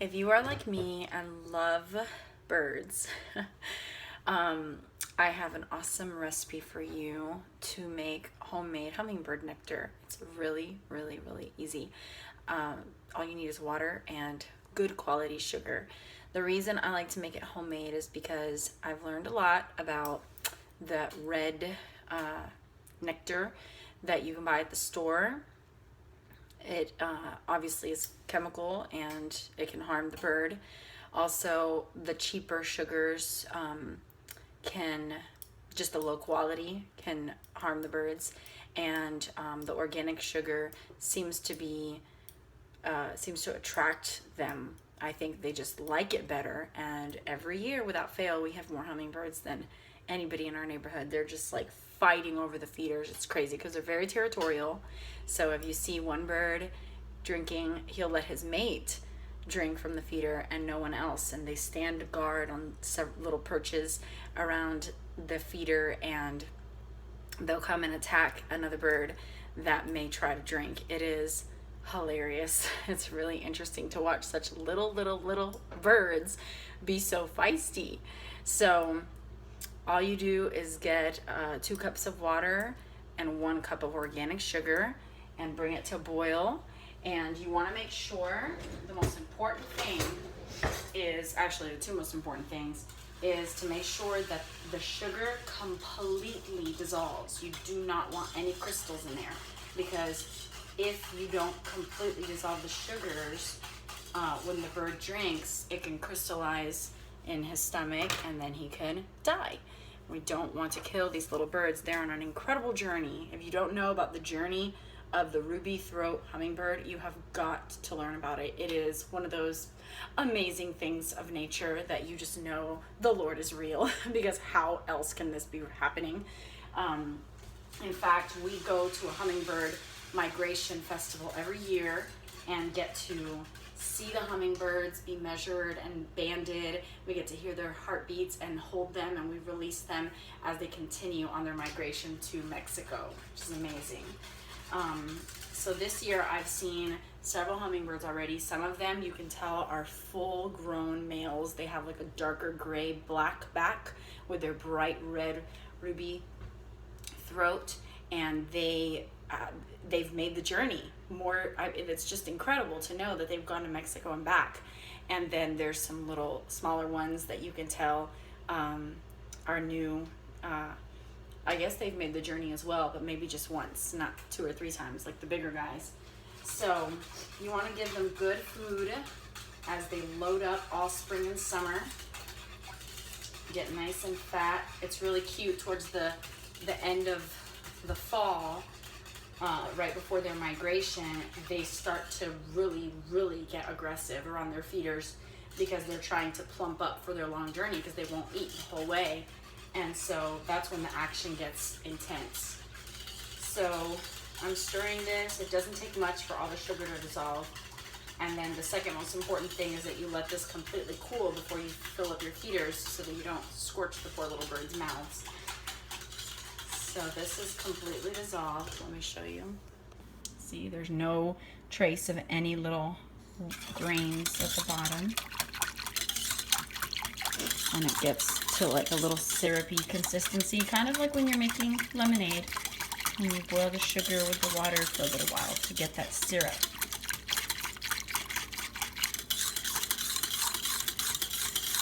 If you are like me and love birds, I have an awesome recipe for you to make homemade hummingbird nectar. It's really, really, really easy. All you need is water and good quality sugar. The reason I like to make it homemade is because I've learned a lot about the red nectar that you can buy at the store. It obviously is chemical and it can harm the bird. Also, the cheaper sugars can, just the low quality, can harm the birds. And the organic sugar seems to attract them. I think they just like it better. And every year, without fail, we have more hummingbirds than anybody in our neighborhood. They're just like fighting over the feeders. It's crazy because they're very territorial. So if you see one bird drinking, he'll let his mate drink from the feeder and no one else. And they stand guard on several little perches around the feeder, and they'll come and attack another bird that may try to drink. It is hilarious. It's really interesting to watch such little birds be so feisty. So all you do is get 2 cups of water and 1 cup of organic sugar and bring it to a boil. And you want to make sure, the most important thing is, actually the 2 most important things, is to make sure that the sugar completely dissolves. You do not want any crystals in there, because if you don't completely dissolve the sugars, when the bird drinks, it can crystallize in his stomach and then he could die. We don't want to kill these little birds. They're on an incredible journey. If you don't know about the journey of the ruby throat hummingbird, you have got to learn about it. It is one of those amazing things of nature that you just know the Lord is real, because how else can this be happening? In fact, we go to a hummingbird migration festival every year and get to see the hummingbirds be measured and banded. We get to hear their heartbeats and hold them, and we release them as they continue on their migration to Mexico, which is amazing. So this year I've seen several hummingbirds already. Some of them you can tell are full grown males. They have like a darker gray black back with their bright red ruby throat, and they've made the journey. It's just incredible to know that they've gone to Mexico and back. And then there's some little smaller ones that you can tell are new. I guess they've made the journey as well, but maybe just once, not 2 or 3 times like the bigger guys. So you want to give them good food as they load up all spring and summer. Get nice and fat. It's really cute towards the end of the fall, right before their migration. They start to really get aggressive around their feeders because they're trying to plump up for their long journey, because they won't eat the whole way. And so that's when the action gets intense. So I'm stirring this. It doesn't take much for all the sugar to dissolve. And then the second most important thing is that you let this completely cool before you fill up your feeders, so that you don't scorch the poor little birds' mouths. So this is completely dissolved. Let me show you. See, there's no trace of any little grains at the bottom. And it gets to like a little syrupy consistency, kind of like when you're making lemonade, and you boil the sugar with the water for a little while to get that syrup.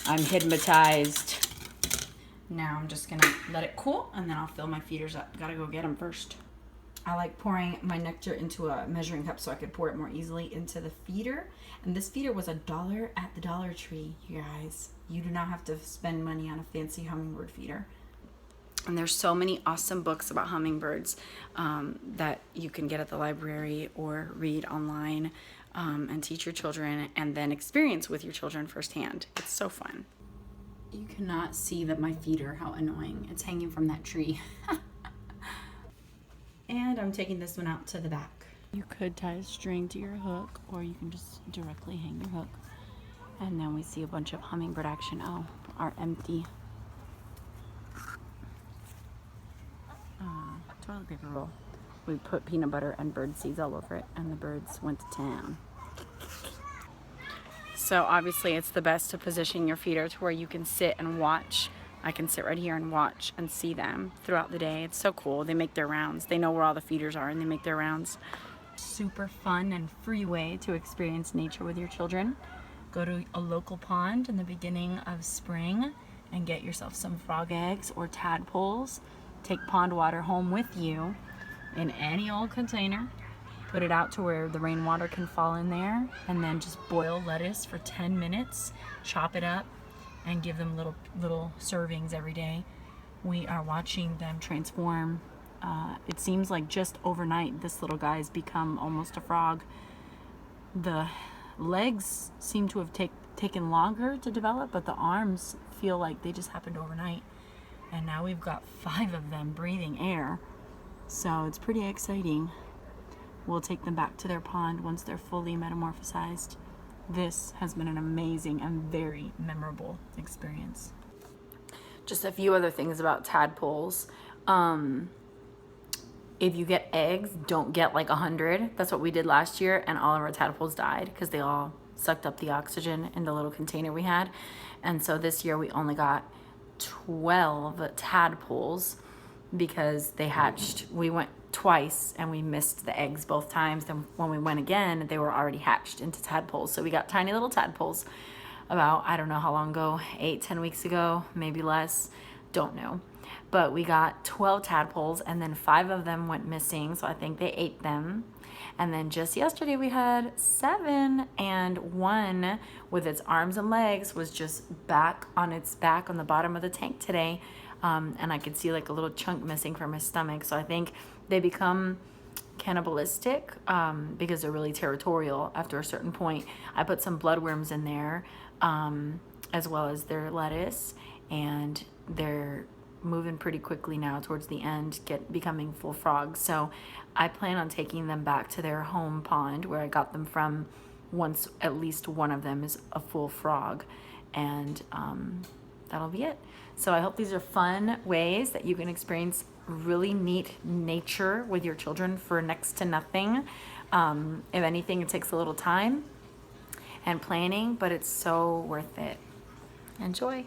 I'm hypnotized. Now I'm just gonna let it cool, and then I'll fill my feeders up. Gotta go get them first. I like pouring my nectar into a measuring cup so I could pour it more easily into the feeder. And this feeder was $1 at the Dollar Tree, you guys. You do not have to spend money on a fancy hummingbird feeder. And there's so many awesome books about hummingbirds that you can get at the library or read online, and teach your children and then experience with your children firsthand. It's so fun. You cannot see that my feeder, how annoying. It's hanging from that tree. And I'm taking this one out to the back. You could tie a string to your hook, or you can just directly hang your hook. And then we see a bunch of hummingbird action. Oh, are empty. Toilet paper roll. We put peanut butter and bird seeds all over it, and the birds went to town. So obviously it's the best to position your feeder to where you can sit and watch. I can sit right here and watch and see them throughout the day. It's so cool. They make their rounds. They know where all the feeders are and they make their rounds. Super fun and free way to experience nature with your children. Go to a local pond in the beginning of spring and get yourself some frog eggs or tadpoles. Take pond water home with you in any old container. Put it out to where the rainwater can fall in there, and then just boil lettuce for 10 minutes, chop it up, and give them little servings every day. We are watching them transform. It seems like just overnight this little guy has become almost a frog. The legs seem to have taken longer to develop, but the arms feel like they just happened overnight. And now we've got 5 of them breathing air, so it's pretty exciting. We'll take them back to their pond once they're fully metamorphosized. This has been an amazing and very memorable experience. Just a few other things about tadpoles. If you get eggs, don't get like 100. That's what we did last year, and all of our tadpoles died because they all sucked up the oxygen in the little container we had. And so this year we only got 12 tadpoles because they hatched. We went twice and we missed the eggs both times. Then when we went again, they were already hatched into tadpoles. So we got tiny little tadpoles about, I don't know how long ago, 8-10 weeks ago, maybe less, don't know. But we got 12 tadpoles, and then 5 of them went missing, so I think they ate them. And then just yesterday we had 7, and 1 with its arms and legs was just back on the bottom of the tank today. And I could see like a little chunk missing from his stomach. So I think they become cannibalistic because they're really territorial after a certain point. I put some bloodworms in there as well as their lettuce, and they're moving pretty quickly now towards the end, becoming full frogs. So I plan on taking them back to their home pond where I got them from once at least one of them is a full frog, and that'll be it. So I hope these are fun ways that you can experience really neat nature with your children for next to nothing. If anything, it takes a little time and planning, but it's so worth it. Enjoy.